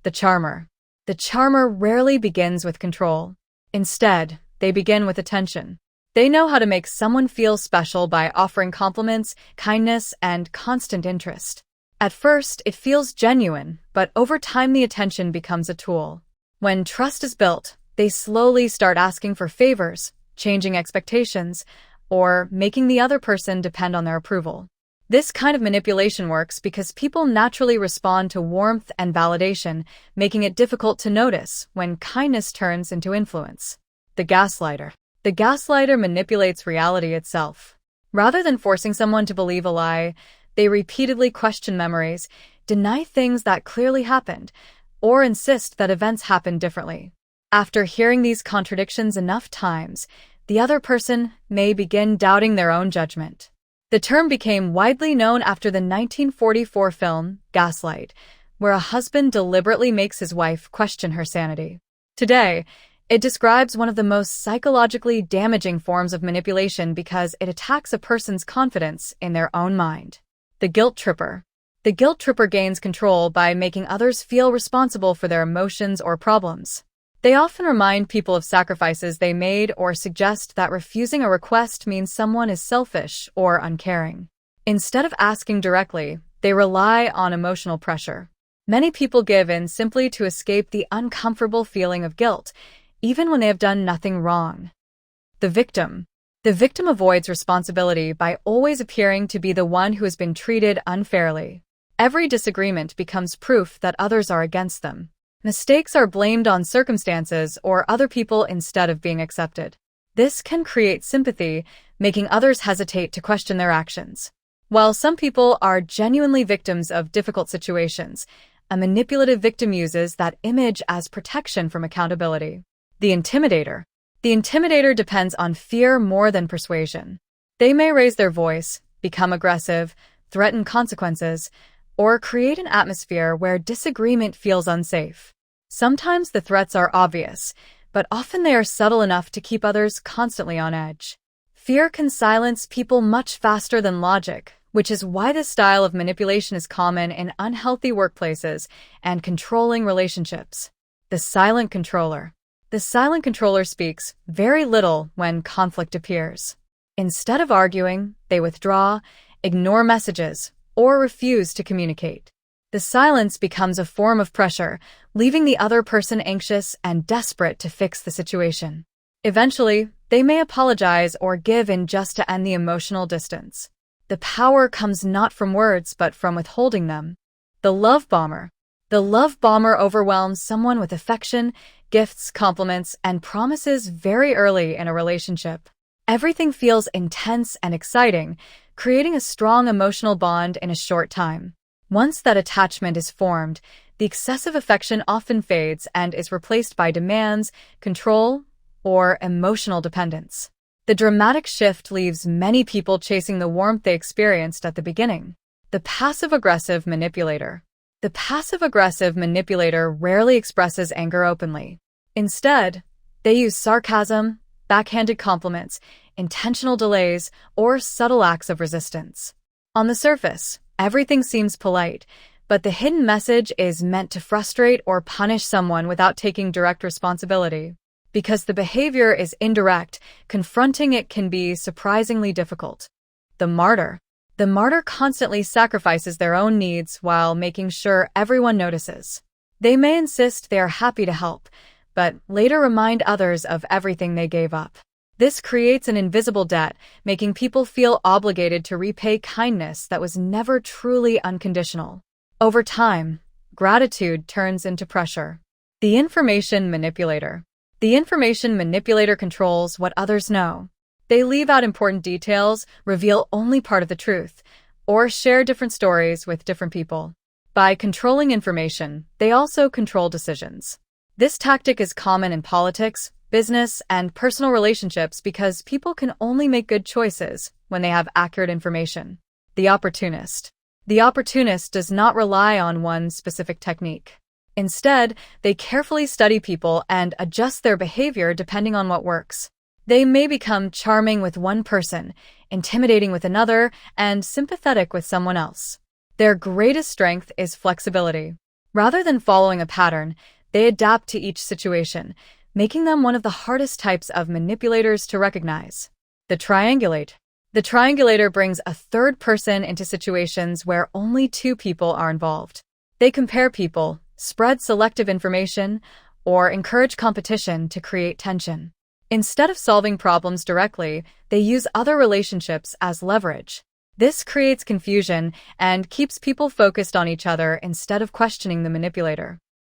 The charmer. The charmer rarely begins with control. Instead, they begin with attention. They know how to make someone feel special by offering compliments, kindness, and constant interest. At first, it feels genuine, but over time the attention becomes a tool. When trust is built, they slowly start asking for favors, changing expectations, or making the other person depend on their approval. This kind of manipulation works because people naturally respond to warmth and validation, making it difficult to notice when kindness turns into influence. The gaslighter. The gaslighter manipulates reality itself. Rather than forcing someone to believe a lie, they repeatedly question memories, deny things that clearly happened, or insist that events happened differently. After hearing these contradictions enough times, the other person may begin doubting their own judgment. The term became widely known after the 1944 film, Gaslight, where a husband deliberately makes his wife question her sanity. Today, it describes one of the most psychologically damaging forms of manipulation because it attacks a person's confidence in their own mind. The guilt tripper. The guilt tripper gains control by making others feel responsible for their emotions or problems. They often remind people of sacrifices they made or suggest that refusing a request means someone is selfish or uncaring. Instead of asking directly, they rely on emotional pressure. Many people give in simply to escape the uncomfortable feeling of guilt, even when they have done nothing wrong. The victim. The victim avoids responsibility by always appearing to be the one who has been treated unfairly. Every disagreement becomes proof that others are against them. Mistakes are blamed on circumstances or other people instead of being accepted. This can create sympathy, making others hesitate to question their actions. While some people are genuinely victims of difficult situations, a manipulative victim uses that image as protection from accountability. The intimidator. The intimidator depends on fear more than persuasion. They may raise their voice, become aggressive, threaten consequences, or create an atmosphere where disagreement feels unsafe. Sometimes the threats are obvious, but often they are subtle enough to keep others constantly on edge. Fear can silence people much faster than logic, which is why this style of manipulation is common in unhealthy workplaces and controlling relationships. The silent controller. The silent controller speaks very little when conflict appears. Instead of arguing, they withdraw, ignore messages, or refuse to communicate. The silence becomes a form of pressure, leaving the other person anxious and desperate to fix the situation. Eventually, they may apologize or give in just to end the emotional distance. The power comes not from words but from withholding them. The love bomber. The love bomber overwhelms someone with affection, gifts, compliments, and promises very early in a relationship. Everything feels intense and exciting, creating a strong emotional bond in a short time. Once that attachment is formed, the excessive affection often fades and is replaced by demands, control, or emotional dependence. The dramatic shift leaves many people chasing the warmth they experienced at the beginning. The passive-aggressive manipulator. The passive-aggressive manipulator rarely expresses anger openly. Instead, they use sarcasm, backhanded compliments, intentional delays, or subtle acts of resistance. On the surface, everything seems polite, but the hidden message is meant to frustrate or punish someone without taking direct responsibility. Because the behavior is indirect, confronting it can be surprisingly difficult. The martyr. The martyr constantly sacrifices their own needs while making sure everyone notices. They may insist they are happy to help, but later remind others of everything they gave up. This creates an invisible debt, making people feel obligated to repay kindness that was never truly unconditional. Over time, gratitude turns into pressure. The information manipulator. The information manipulator controls what others know. They leave out important details, reveal only part of the truth, or share different stories with different people. By controlling information, they also control decisions. This tactic is common in politics, business, and personal relationships because people can only make good choices when they have accurate information. The opportunist. The opportunist does not rely on one specific technique. Instead, they carefully study people and adjust their behavior depending on what works. They may become charming with one person, intimidating with another, and sympathetic with someone else. Their greatest strength is flexibility. Rather than following a pattern, they adapt to each situation, making them one of the hardest types of manipulators to recognize. The triangulate. The triangulator brings a third person into situations where only two people are involved. They compare people, spread selective information, or encourage competition to create tension. Instead of solving problems directly, they use other relationships as leverage. This creates confusion and keeps people focused on each other instead of questioning the manipulator.